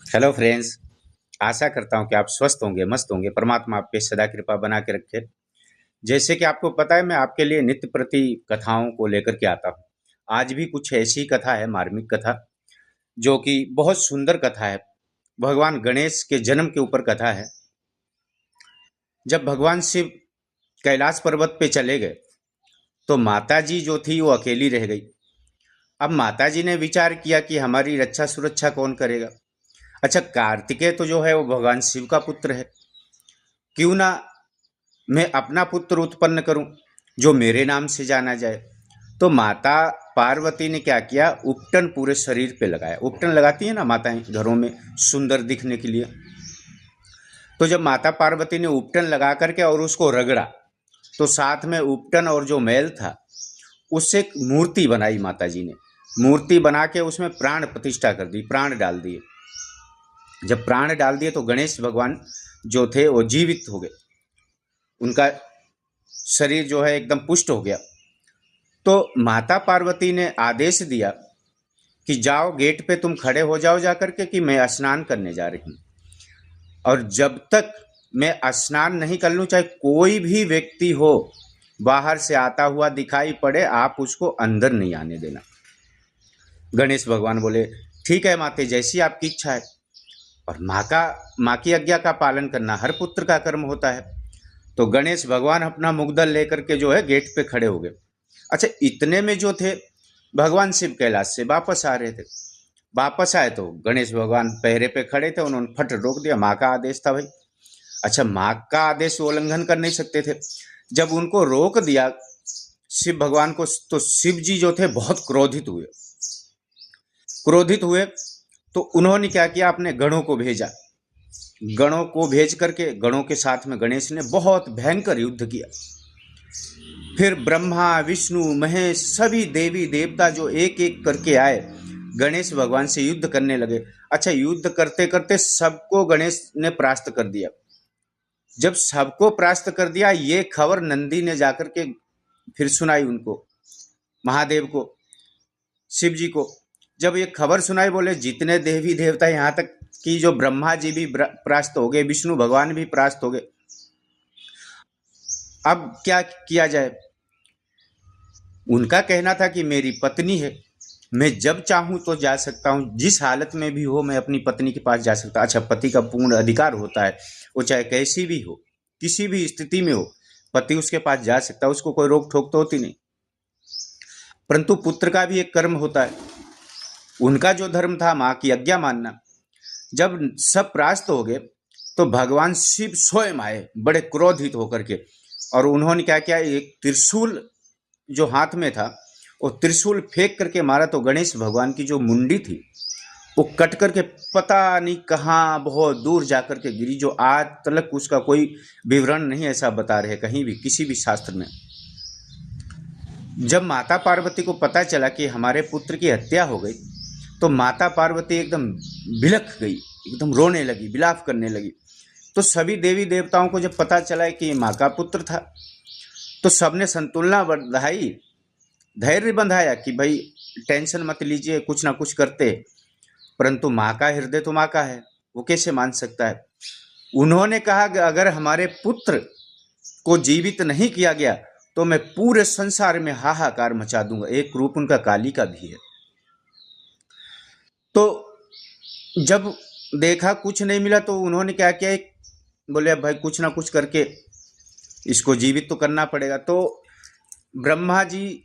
Hello friends. आशा करता हूँ कि आप स्वस्थ होंगे, मस्त होंगे। परमात्मा आप पे सदा कृपा बना के रखे। जैसे कि आपको पता है, मैं आपके लिए नित्य प्रति कथाओं को लेकर के आता हूँ। आज भी कुछ ऐसी कथा है, मार्मिक कथा, जो कि बहुत सुंदर कथा है। भगवान गणेश के जन्म के ऊपर कथा है। जब भगवान शिव कैलाश पर्वत पे चले गए तो माता जी जो थी वो अकेली रह गई। अब माता जी ने विचार किया कि हमारी रक्षा सुरक्षा कौन करेगा। अच्छा, कार्तिकेय तो जो है वो भगवान शिव का पुत्र है। क्यों ना मैं अपना पुत्र उत्पन्न करूं जो मेरे नाम से जाना जाए। तो माता पार्वती ने क्या किया, उपटन पूरे शरीर पे लगाया। उपटन लगाती है ना माताएं घरों में सुंदर दिखने के लिए। तो जब माता पार्वती ने उपटन लगा करके और उसको रगड़ा तो साथ में उपटन और जो मैल था उससे एक मूर्ति बनाई माता जी ने। मूर्ति बना के उसमें प्राण प्रतिष्ठा कर दी, प्राण डाल दिए। जब प्राण डाल दिए तो गणेश भगवान जो थे वो जीवित हो गए। उनका शरीर जो है एकदम पुष्ट हो गया। तो माता पार्वती ने आदेश दिया कि जाओ, गेट पे तुम खड़े हो जाओ जाकर के कि मैं स्नान करने जा रही हूँ, और जब तक मैं स्नान नहीं कर लूँ, चाहे कोई भी व्यक्ति हो बाहर से आता हुआ दिखाई पड़े, आप उसको अंदर नहीं आने देना। गणेश भगवान बोले ठीक है माते, जैसी आपकी इच्छा है। और माँ की आज्ञा का पालन करना हर पुत्र का कर्म होता है। तो गणेश भगवान अपना मुग्दल लेकर के जो है गेट पे खड़े हो गए। अच्छा, इतने में जो थे भगवान शिव कैलाश से वापस आ रहे थे। वापस आए तो गणेश भगवान पहरे पे खड़े थे, उन्होंने फट रोक दिया। माँ का आदेश था भाई। अच्छा, माँ का आदेश वो उल्लंघन कर नहीं सकते थे। जब उनको रोक दिया शिव भगवान को, तो शिव जी जो थे बहुत क्रोधित हुए। क्रोधित हुए तो उन्होंने क्या किया, अपने गणों को भेजा। गणों को भेज करके गणों के साथ में गणेश ने बहुत भयंकर युद्ध किया। फिर ब्रह्मा विष्णु महेश सभी देवी देवता जो एक एक करके आए, गणेश भगवान से युद्ध करने लगे। अच्छा, युद्ध करते करते सबको गणेश ने परास्त कर दिया। जब सबको परास्त कर दिया, ये खबर नंदी ने जाकर के फिर सुनाई उनको, महादेव को, शिव जी को। जब ये खबर सुनाई, बोले जितने देवी देवता यहाँ तक कि जो ब्रह्मा जी भी परास्त हो गए, विष्णु भगवान भी परास्त हो गए, अब क्या किया जाए। उनका कहना था कि मेरी पत्नी है, मैं जब चाहूं तो जा सकता हूं, जिस हालत में भी हो मैं अपनी पत्नी के पास जा सकता। अच्छा, पति का पूर्ण अधिकार होता है, वो चाहे कैसी भी हो, किसी भी स्थिति में हो, पति उसके पास जा सकता है, उसको कोई रोक ठोक तो होती नहीं। परंतु पुत्र का भी एक कर्म होता है। उनका जो धर्म था माँ की आज्ञा मानना। जब सब परास्त हो गए तो भगवान शिव स्वयं आए बड़े क्रोधित होकर के, और उन्होंने क्या किया, एक त्रिशूल जो हाथ में था वो त्रिशूल फेंक करके मारा। तो गणेश भगवान की जो मुंडी थी वो कट करके पता नहीं कहाँ बहुत दूर जाकर के गिरी, जो आज तक उसका कोई विवरण नहीं ऐसा बता रहे कहीं भी, किसी भी शास्त्र में। जब माता पार्वती को पता चला कि हमारे पुत्र की हत्या हो गई, तो माता पार्वती एकदम बिलख गई, एकदम रोने लगी, विलाप करने लगी। तो सभी देवी देवताओं को जब पता चला कि माँ का पुत्र था, तो सबने संतुलना बढ़ाई, धैर्य बंधाया कि भाई टेंशन मत लीजिए, कुछ ना कुछ करते। परंतु माँ का हृदय तो माँ का है, वो कैसे मान सकता है। उन्होंने कहा कि अगर हमारे पुत्र को जीवित नहीं किया गया तो मैं पूरे संसार में हाहाकार मचा दूंगा। एक रूप उनका काली का भी है। तो जब देखा कुछ नहीं मिला तो उन्होंने क्या किया, बोले भाई कुछ ना कुछ करके इसको जीवित तो करना पड़ेगा। तो ब्रह्मा जी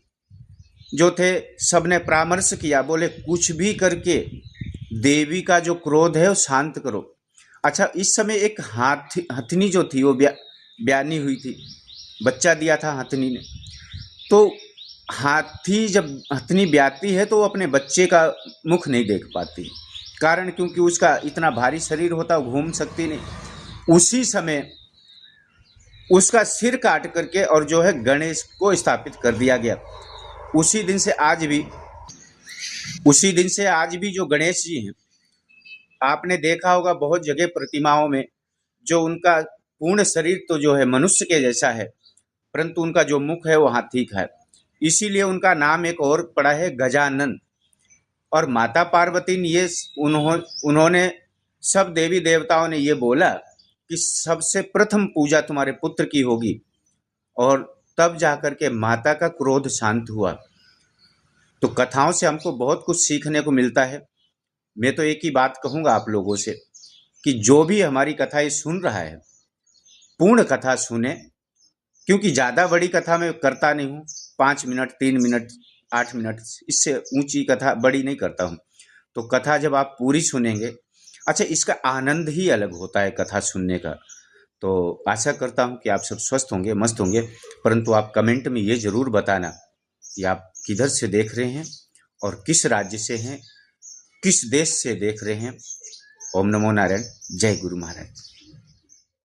जो थे सबने परामर्श किया, बोले कुछ भी करके देवी का जो क्रोध है वो शांत करो। अच्छा, इस समय एक हथनी जो थी वो ब्यानी हुई थी, बच्चा दिया था हथनी ने। तो हाथी जब हथनी ब्याती है तो वो अपने बच्चे का मुख नहीं देख पाती, कारण क्योंकि उसका इतना भारी शरीर होता, वो घूम सकती नहीं। उसी समय उसका सिर काट करके और जो है गणेश को स्थापित कर दिया गया। उसी दिन से आज भी जो गणेश जी हैं, आपने देखा होगा बहुत जगह प्रतिमाओं में, जो उनका पूर्ण शरीर तो जो है मनुष्य के जैसा है, परंतु उनका जो मुख है वो हाथी का है। इसीलिए उनका नाम एक और पड़ा है, गजानन। और माता पार्वती ने उन्होंने सब देवी देवताओं ने ये बोला कि सबसे प्रथम पूजा तुम्हारे पुत्र की होगी, और तब जाकर के माता का क्रोध शांत हुआ। तो कथाओं से हमको बहुत कुछ सीखने को मिलता है। मैं तो एक ही बात कहूँगा आप लोगों से कि जो भी हमारी कथाएं सुन रहा है, पूर्ण कथा सुने, क्योंकि ज़्यादा बड़ी कथा मैं करता नहीं हूँ। 5 मिनट, 3 मिनट, 8 मिनट, इससे ऊंची कथा बड़ी नहीं करता हूँ। तो कथा जब आप पूरी सुनेंगे, अच्छा, इसका आनंद ही अलग होता है कथा सुनने का। तो आशा करता हूँ कि आप सब स्वस्थ होंगे, मस्त होंगे। परंतु आप कमेंट में ये ज़रूर बताना कि आप किधर से देख रहे हैं और किस राज्य से हैं, किस देश से देख रहे हैं। ओम नमो नारायण। जय गुरु महाराज।